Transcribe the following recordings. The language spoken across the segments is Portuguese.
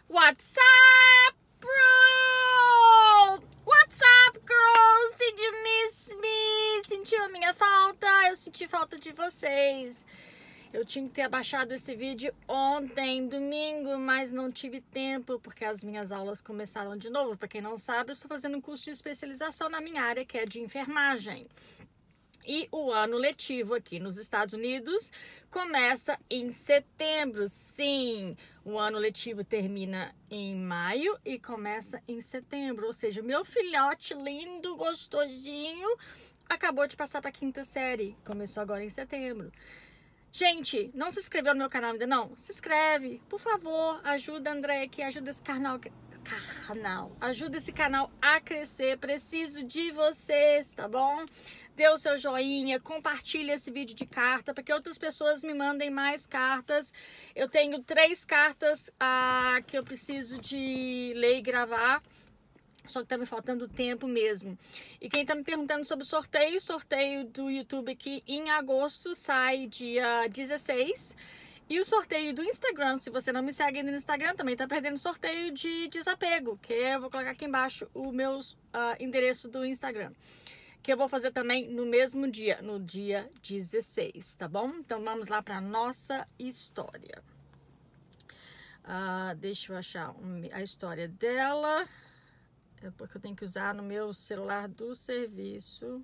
What's up, bro? What's up, girls? Did you miss me? Sentiu a minha falta? Eu senti falta de vocês. Eu tinha que ter abaixado esse vídeo ontem, domingo, mas não tive tempo porque as minhas aulas começaram de novo. Para quem não sabe, eu estou fazendo um curso de especialização na minha área, que é de enfermagem. E o ano letivo aqui nos Estados Unidos começa em setembro. Sim, o ano letivo termina em maio e começa em setembro. Ou seja, meu filhote lindo, gostosinho, acabou de passar para a quinta série. Começou agora em setembro. Gente, não se inscreveu no meu canal ainda não? Se inscreve, por favor. Ajuda a Andréia aqui, ajuda esse canal. Ajuda esse canal a crescer. Preciso de vocês, tá bom? Dê o seu joinha, compartilhe esse vídeo de carta para que outras pessoas me mandem mais cartas. Eu tenho 3 cartas que eu preciso de ler e gravar. Só que tá me faltando tempo mesmo. E quem tá me perguntando sobre o sorteio do YouTube aqui em agosto sai dia 16. E o sorteio do Instagram, se você não me segue no Instagram, também tá perdendo sorteio de desapego, que eu vou colocar aqui embaixo o meu endereço do Instagram. Que eu vou fazer também no mesmo dia, no dia 16, tá bom? Então vamos lá para nossa história. Deixa eu achar a história dela. É porque eu tenho que usar no meu celular do serviço.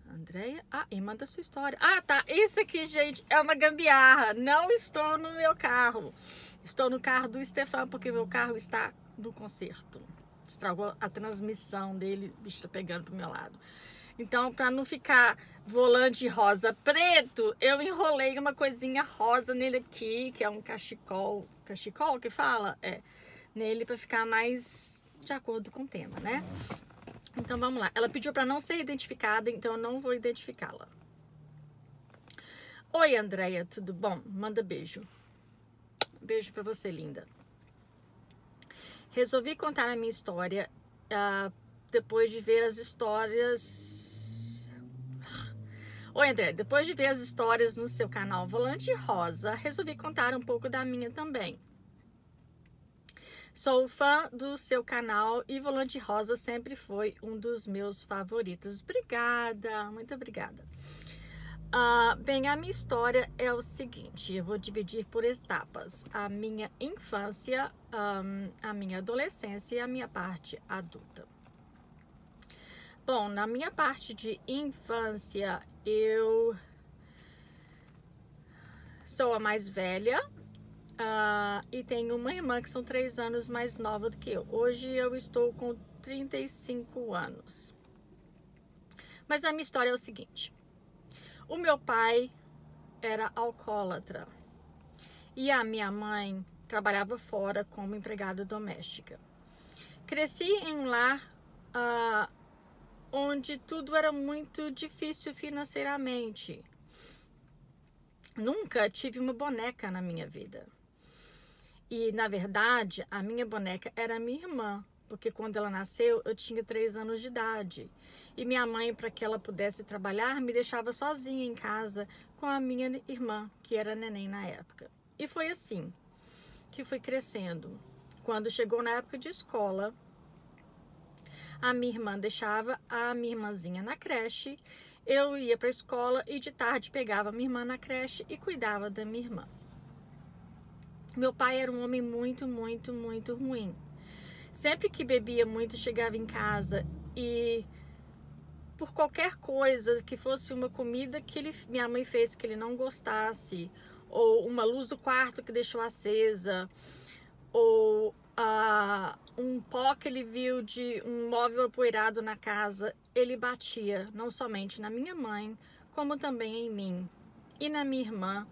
Andréia? E manda sua história. Tá. Isso aqui, gente, é uma gambiarra. Não estou no meu carro. Estou no carro do Stefan, porque meu carro está no concerto. Estragou a transmissão dele, o bicho tá pegando pro meu lado. Então, para não ficar volante rosa preto, eu enrolei uma coisinha rosa nele aqui, que é um cachecol. Cachecol que fala? Nele para ficar mais de acordo com o tema, né? Então, vamos lá. Ela pediu para não ser identificada, então eu não vou identificá-la. Oi, Andréia, tudo bom? Manda beijo. Beijo para você, linda. Resolvi contar a minha história depois de ver as histórias... Oi, André, depois de ver as histórias no seu canal Volante Rosa, resolvi contar um pouco da minha também. Sou fã do seu canal e Volante Rosa sempre foi um dos meus favoritos. Obrigada, muito obrigada. Bem, a minha história é o seguinte, eu vou dividir por etapas. A minha infância, a minha adolescência e a minha parte adulta. Bom, na minha parte de infância, eu sou a mais velha e tenho uma irmã que são 3 anos mais nova do que eu. Hoje eu estou com 35 anos. Mas a minha história é o seguinte. O meu pai era alcoólatra e a minha mãe trabalhava fora como empregada doméstica. Cresci em um lar onde tudo era muito difícil financeiramente. Nunca tive uma boneca na minha vida. E, na verdade, a minha boneca era a minha irmã, porque quando ela nasceu, eu tinha 3 anos de idade. E minha mãe, para que ela pudesse trabalhar, me deixava sozinha em casa com a minha irmã, que era neném na época. E foi assim que fui crescendo. Quando chegou na época de escola, a minha irmã deixava a minha irmãzinha na creche, eu ia para a escola e de tarde pegava a minha irmã na creche e cuidava da minha irmã. Meu pai era um homem muito, muito, muito ruim. Sempre que bebia muito, chegava em casa e por qualquer coisa, que fosse uma comida que minha mãe fez que ele não gostasse, ou uma luz do quarto que deixou acesa, ou um pó que ele viu de um móvel apoeirado na casa, ele batia não somente na minha mãe, como também em mim e na minha irmã,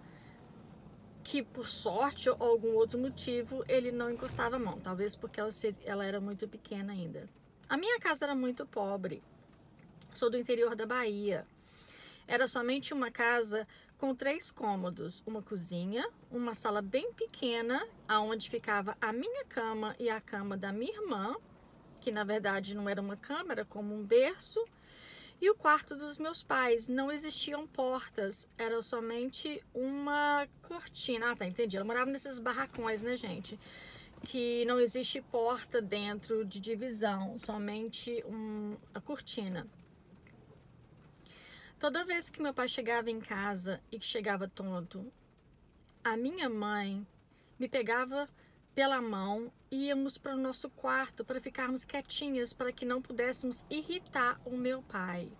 que por sorte ou algum outro motivo ele não encostava a mão, talvez porque ela era muito pequena ainda. A minha casa era muito pobre, sou do interior da Bahia, era somente uma casa com 3 cômodos, uma cozinha, uma sala bem pequena, aonde ficava a minha cama e a cama da minha irmã, que na verdade não era uma cama, era como um berço, E o quarto dos meus pais, não existiam portas, era somente uma cortina. Ah, tá, entendi. Ela morava nesses barracões, né, gente? Que não existe porta dentro de divisão, somente a cortina. Toda vez que meu pai chegava em casa e que chegava tonto, a minha mãe me pegava pela mão e íamos para o nosso quarto para ficarmos quietinhas, para que não pudéssemos irritar o meu pai.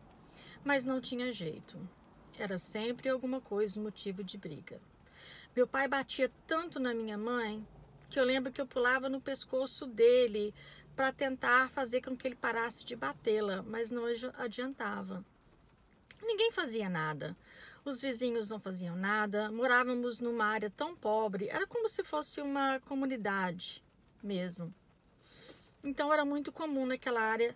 Mas não tinha jeito. Era sempre alguma coisa, motivo de briga. Meu pai batia tanto na minha mãe que eu lembro que eu pulava no pescoço dele para tentar fazer com que ele parasse de batê-la, mas não adiantava. Ninguém fazia nada. Os vizinhos não faziam nada. Morávamos numa área tão pobre. Era como se fosse uma comunidade mesmo. Então era muito comum naquela área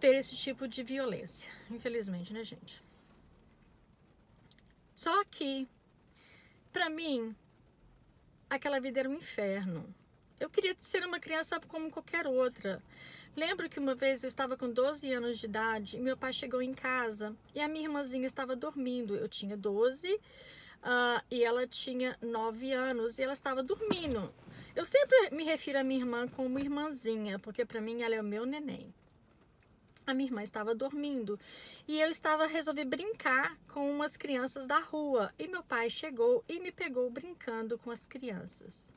ter esse tipo de violência. Infelizmente, né, gente? Só que, pra mim, aquela vida era um inferno. Eu queria ser uma criança como qualquer outra. Lembro que uma vez eu estava com 12 anos de idade e meu pai chegou em casa e a minha irmãzinha estava dormindo. Eu tinha 12 e ela tinha 9 anos e ela estava dormindo. Eu sempre me refiro à minha irmã como irmãzinha, porque para mim ela é o meu neném. A minha irmã estava dormindo e eu resolvi brincar com umas crianças da rua. E meu pai chegou e me pegou brincando com as crianças.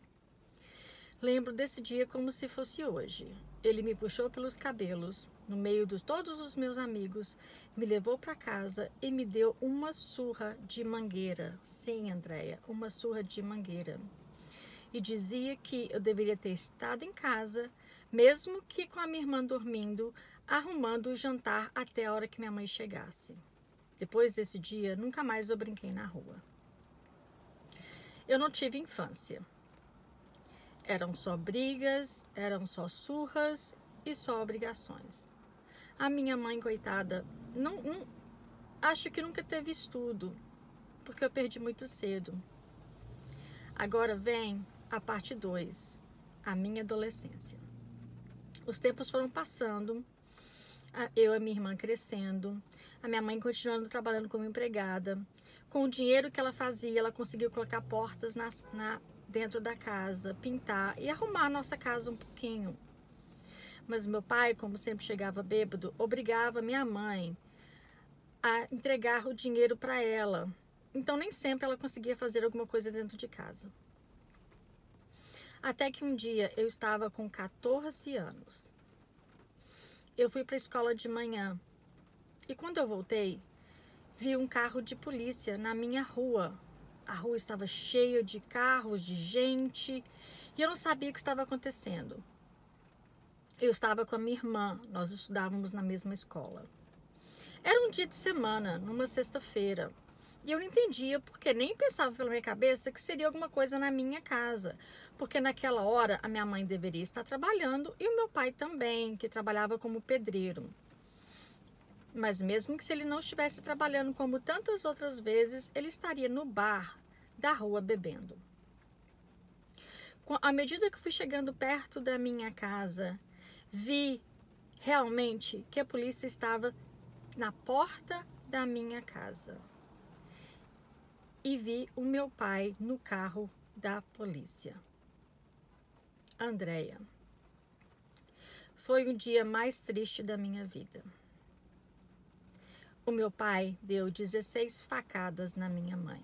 Lembro desse dia como se fosse hoje. Ele me puxou pelos cabelos, no meio de todos os meus amigos, me levou para casa e me deu uma surra de mangueira. Sim, Andréia, uma surra de mangueira. E dizia que eu deveria ter estado em casa, mesmo que com a minha irmã dormindo, arrumando o jantar até a hora que minha mãe chegasse. Depois desse dia, nunca mais eu brinquei na rua. Eu não tive infância. Eram só brigas, eram só surras e só obrigações. A minha mãe, coitada, acho que nunca teve estudo, porque eu perdi muito cedo. Agora vem a parte 2, a minha adolescência. Os tempos foram passando, eu e a minha irmã crescendo, a minha mãe continuando trabalhando como empregada. Com o dinheiro que ela fazia, ela conseguiu colocar portas dentro da casa, pintar e arrumar a nossa casa um pouquinho. Mas meu pai, como sempre chegava bêbado, obrigava minha mãe a entregar o dinheiro para ela. Então nem sempre ela conseguia fazer alguma coisa dentro de casa. Até que um dia eu estava com 14 anos. Eu fui para a escola de manhã e quando eu voltei, vi um carro de polícia na minha rua. A rua estava cheia de carros, de gente, e eu não sabia o que estava acontecendo. Eu estava com a minha irmã, nós estudávamos na mesma escola. Era um dia de semana, numa sexta-feira, e eu não entendia porque nem pensava pela minha cabeça que seria alguma coisa na minha casa, porque naquela hora a minha mãe deveria estar trabalhando e o meu pai também, que trabalhava como pedreiro. Mas mesmo que se ele não estivesse trabalhando como tantas outras vezes, ele estaria no bar da rua bebendo. À medida que fui chegando perto da minha casa, vi realmente que a polícia estava na porta da minha casa. E vi o meu pai no carro da polícia. Andréia, foi o dia mais triste da minha vida. O meu pai deu 16 facadas na minha mãe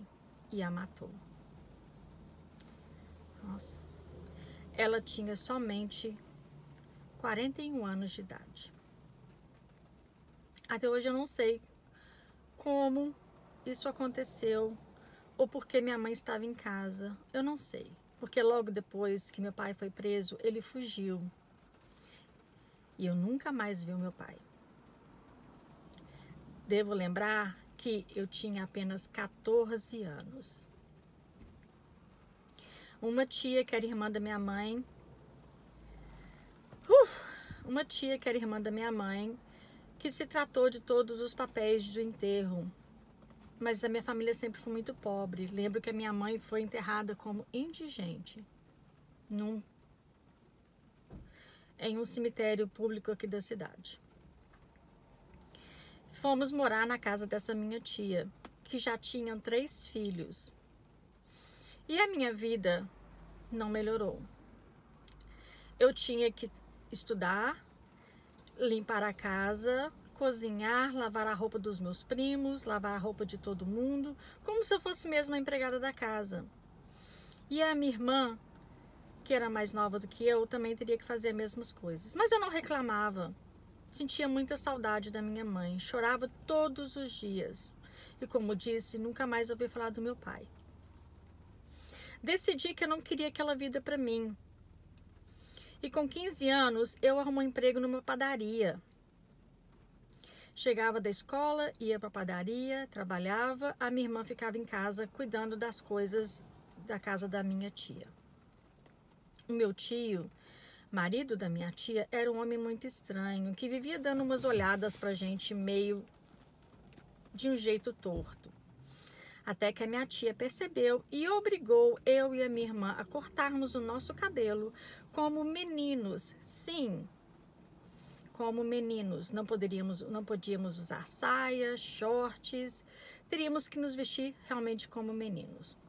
e a matou. Nossa. Ela tinha somente 41 anos de idade. Até hoje eu não sei como isso aconteceu ou porque minha mãe estava em casa. Eu não sei. Porque logo depois que meu pai foi preso, ele fugiu. E eu nunca mais vi o meu pai. Devo lembrar que eu tinha apenas 14 anos. Uma tia que era irmã da minha mãe, que se tratou de todos os papéis do enterro. Mas a minha família sempre foi muito pobre. Lembro que a minha mãe foi enterrada como indigente em um cemitério público aqui da cidade. fomos morar na casa dessa minha tia, que já tinha 3 filhos. E a minha vida não melhorou. Eu tinha que estudar, limpar a casa, cozinhar, lavar a roupa dos meus primos, lavar a roupa de todo mundo, como se eu fosse mesmo a empregada da casa. E a minha irmã, que era mais nova do que eu, também teria que fazer as mesmas coisas. Mas eu não reclamava. Sentia muita saudade da minha mãe, chorava todos os dias. E como disse, nunca mais ouvi falar do meu pai. Decidi que eu não queria aquela vida para mim. E com 15 anos, eu arrumei um emprego numa padaria. Chegava da escola, ia para a padaria, trabalhava, a minha irmã ficava em casa cuidando das coisas da casa da minha tia. O meu tio, marido da minha tia, era um homem muito estranho, que vivia dando umas olhadas pra gente meio de um jeito torto. Até que a minha tia percebeu e obrigou eu e a minha irmã a cortarmos o nosso cabelo como meninos. Sim, como meninos. Não podíamos usar saias, shorts. Teríamos que nos vestir realmente como meninos.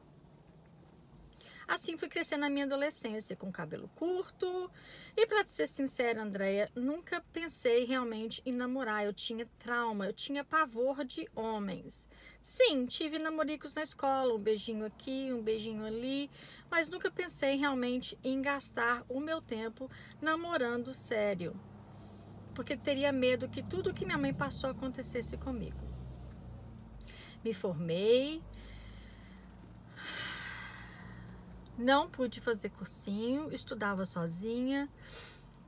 Assim fui crescendo na minha adolescência, com cabelo curto. E para ser sincera, Andréia, nunca pensei realmente em namorar. Eu tinha trauma, eu tinha pavor de homens. Sim, tive namoricos na escola, um beijinho aqui, um beijinho ali. Mas nunca pensei realmente em gastar o meu tempo namorando sério. Porque teria medo que tudo que minha mãe passou acontecesse comigo. Me formei. Não pude fazer cursinho, estudava sozinha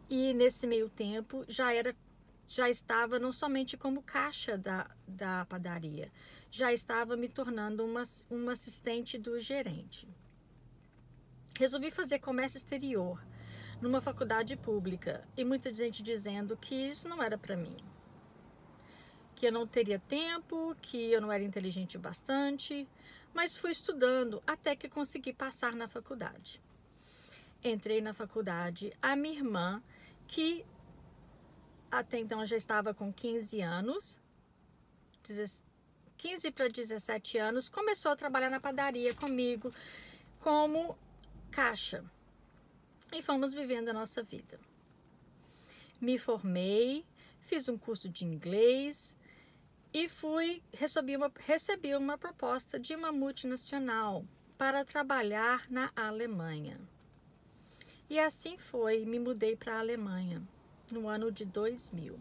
e nesse meio tempo já estava não somente como caixa da padaria, já estava me tornando uma assistente do gerente. Resolvi fazer comércio exterior numa faculdade pública e muita gente dizendo que isso não era para mim, que eu não teria tempo, que eu não era inteligente o bastante. Mas fui estudando até que consegui passar na faculdade. Entrei na faculdade, a minha irmã, que até então já estava com 15 anos, 15 para 17 anos, começou a trabalhar na padaria comigo como caixa. E fomos vivendo a nossa vida. Me formei, fiz um curso de inglês, e recebi uma proposta de uma multinacional para trabalhar na Alemanha. E assim foi, me mudei para a Alemanha no ano de 2000.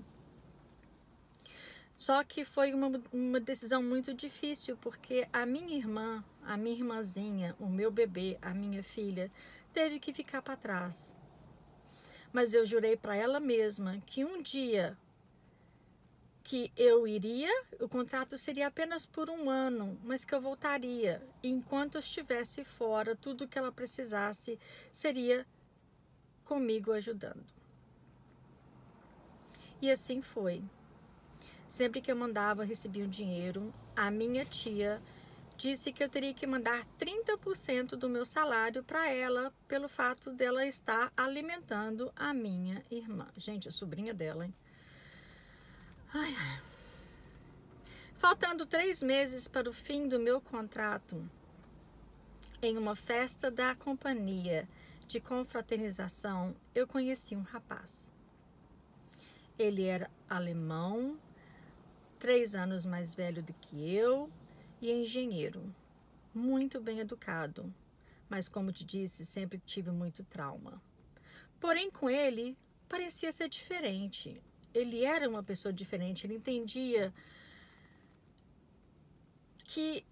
Só que foi uma decisão muito difícil, porque a minha irmãzinha, o meu bebê, a minha filha, teve que ficar para trás. Mas eu jurei para ela mesma que um dia que eu iria, o contrato seria apenas por 1 ano, mas que eu voltaria. E enquanto eu estivesse fora, tudo que ela precisasse seria comigo ajudando. E assim foi. Sempre que eu mandava, recebia um dinheiro, a minha tia disse que eu teria que mandar 30% do meu salário para ela, pelo fato dela estar alimentando a minha irmã. Gente, a sobrinha dela, hein? Ai. Faltando 3 meses para o fim do meu contrato, em uma festa da companhia de confraternização, eu conheci um rapaz. Ele era alemão, 3 anos mais velho do que eu e engenheiro, muito bem educado, mas como te disse, sempre tive muito trauma. Porém, com ele, parecia ser diferente. Ele era uma pessoa diferente, ele entendia que...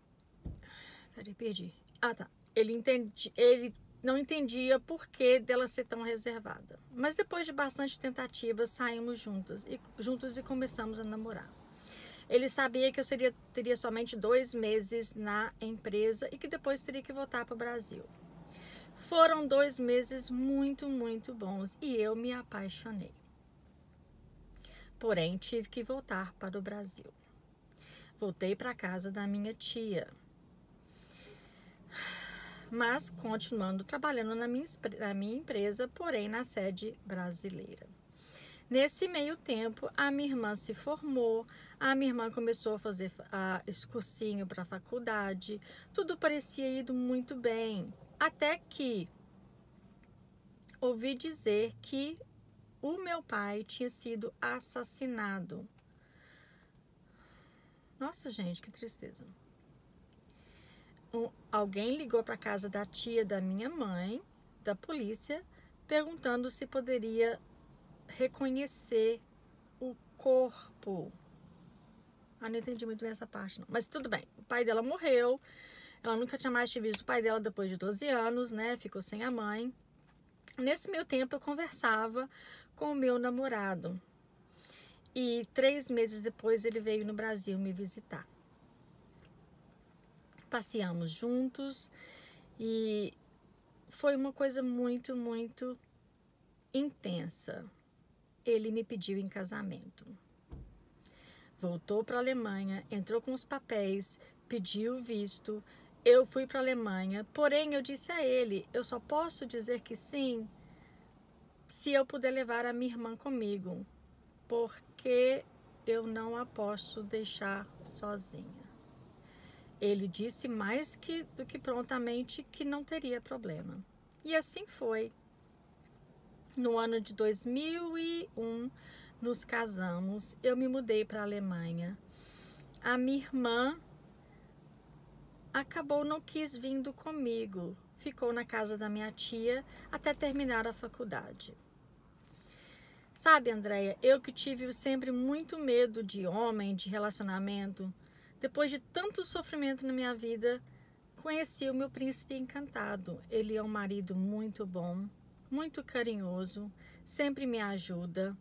Peraí, perdi. Ah, tá. Ele não entendia por que dela ser tão reservada. Mas depois de bastante tentativas, saímos juntos e começamos a namorar. Ele sabia que eu teria somente 2 meses na empresa e que depois teria que voltar para o Brasil. Foram 2 meses muito, muito bons e eu me apaixonei. Porém, tive que voltar para o Brasil. Voltei para a casa da minha tia. Mas continuando trabalhando na minha empresa, porém na sede brasileira. Nesse meio tempo, a minha irmã se formou, a minha irmã começou a fazer esse cursinho para a faculdade, tudo parecia ido muito bem, até que ouvi dizer que o meu pai tinha sido assassinado. Nossa, gente, que tristeza. Alguém ligou para a casa da tia da minha mãe, da polícia, perguntando se poderia reconhecer o corpo. Não entendi muito bem essa parte, não. Mas tudo bem. O pai dela morreu. Ela nunca tinha mais visto o pai dela depois de 12 anos, né? Ficou sem a mãe. Nesse meio tempo, eu conversava com o meu namorado. E 3 meses depois, ele veio no Brasil me visitar. Passeamos juntos e foi uma coisa muito, muito intensa. Ele me pediu em casamento. Voltou para a Alemanha, entrou com os papéis, pediu visto. Eu fui para a Alemanha, porém eu disse a ele, eu só posso dizer que sim se eu puder levar a minha irmã comigo, porque eu não a posso deixar sozinha. Ele disse mais do que prontamente que não teria problema. E assim foi. No ano de 2001, nos casamos, eu me mudei para a Alemanha. A minha irmã não quis vindo comigo, ficou na casa da minha tia até terminar a faculdade. Sabe, Andréia, eu que tive sempre muito medo de homem, de relacionamento, depois de tanto sofrimento na minha vida, conheci o meu príncipe encantado. Ele é um marido muito bom, muito carinhoso, sempre me ajuda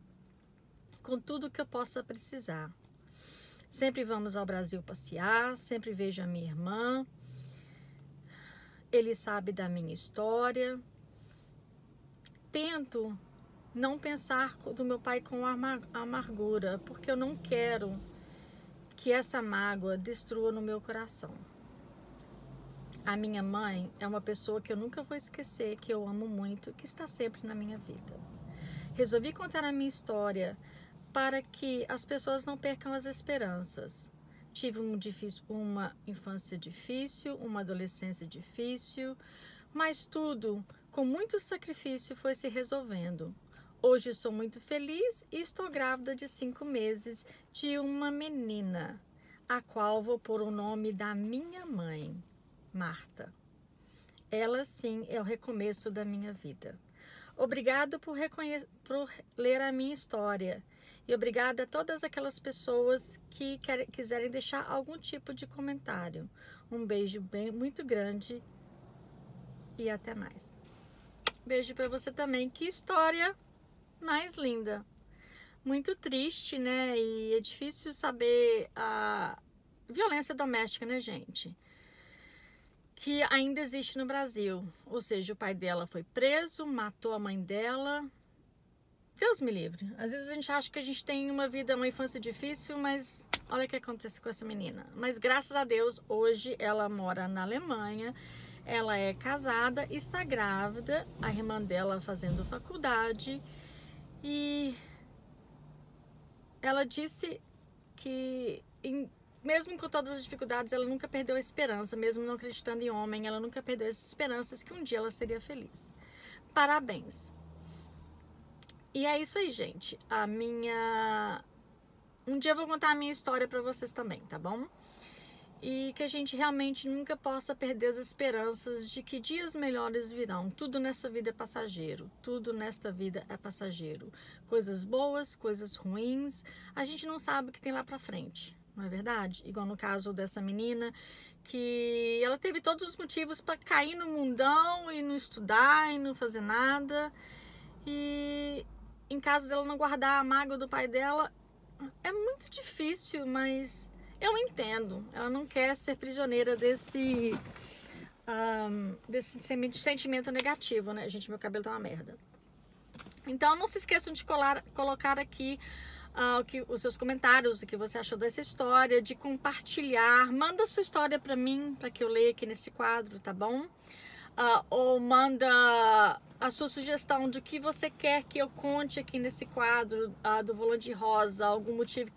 com tudo que eu possa precisar. Sempre vamos ao Brasil passear, sempre vejo a minha irmã. Ele sabe da minha história. Tento não pensar do meu pai com amargura, porque eu não quero que essa mágoa destrua no meu coração. A minha mãe é uma pessoa que eu nunca vou esquecer, que eu amo muito, que está sempre na minha vida. Resolvi contar a minha história para que as pessoas não percam as esperanças. Tive uma infância difícil, uma adolescência difícil, mas tudo, com muito sacrifício, foi se resolvendo. Hoje sou muito feliz e estou grávida de 5 meses de uma menina, a qual vou pôr o nome da minha mãe, Marta. Ela sim é o recomeço da minha vida. Obrigada por ler a minha história e obrigada a todas aquelas pessoas que quiserem deixar algum tipo de comentário. Um beijo muito grande e até mais. Beijo para você também. Que história mais linda. Muito triste, né? E é difícil saber a violência doméstica, né, gente? Que ainda existe no Brasil. Ou seja, o pai dela foi preso, matou a mãe dela. Deus me livre. Às vezes a gente acha que a gente tem uma infância difícil, mas olha o que acontece com essa menina. Mas graças a Deus, hoje ela mora na Alemanha, ela é casada, está grávida, a irmã dela fazendo faculdade, e ela disse que mesmo com todas as dificuldades, ela nunca perdeu a esperança, mesmo não acreditando em homem, ela nunca perdeu as esperanças que um dia ela seria feliz. Parabéns! E é isso aí, gente. Um dia eu vou contar a minha história pra vocês também, tá bom? E que a gente realmente nunca possa perder as esperanças de que dias melhores virão. Tudo nessa vida é passageiro. Tudo nesta vida é passageiro. Coisas boas, coisas ruins. A gente não sabe o que tem lá pra frente, não é verdade? Igual no caso dessa menina, que ela teve todos os motivos para cair no mundão e não estudar e não fazer nada. E em caso dela não guardar a mágoa do pai dela, é muito difícil, mas eu entendo. Ela não quer ser prisioneira desse sentimento negativo, né? Gente, meu cabelo tá uma merda. Então, não se esqueçam de colocar aqui os seus comentários, o que você achou dessa história, de compartilhar. Manda sua história pra mim, pra que eu leia aqui nesse quadro, tá bom? ou manda a sua sugestão de que você quer que eu conte aqui nesse quadro do Volante Rosa, algum motivo,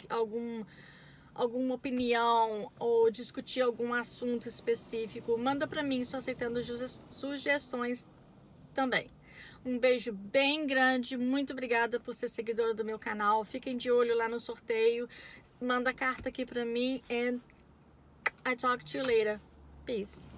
alguma opinião ou discutir algum assunto específico. Manda para mim, estou aceitando sugestões também. Um beijo bem grande, muito obrigada por ser seguidora do meu canal. Fiquem de olho lá no sorteio. Manda carta aqui para mim and I talk to you later. Peace.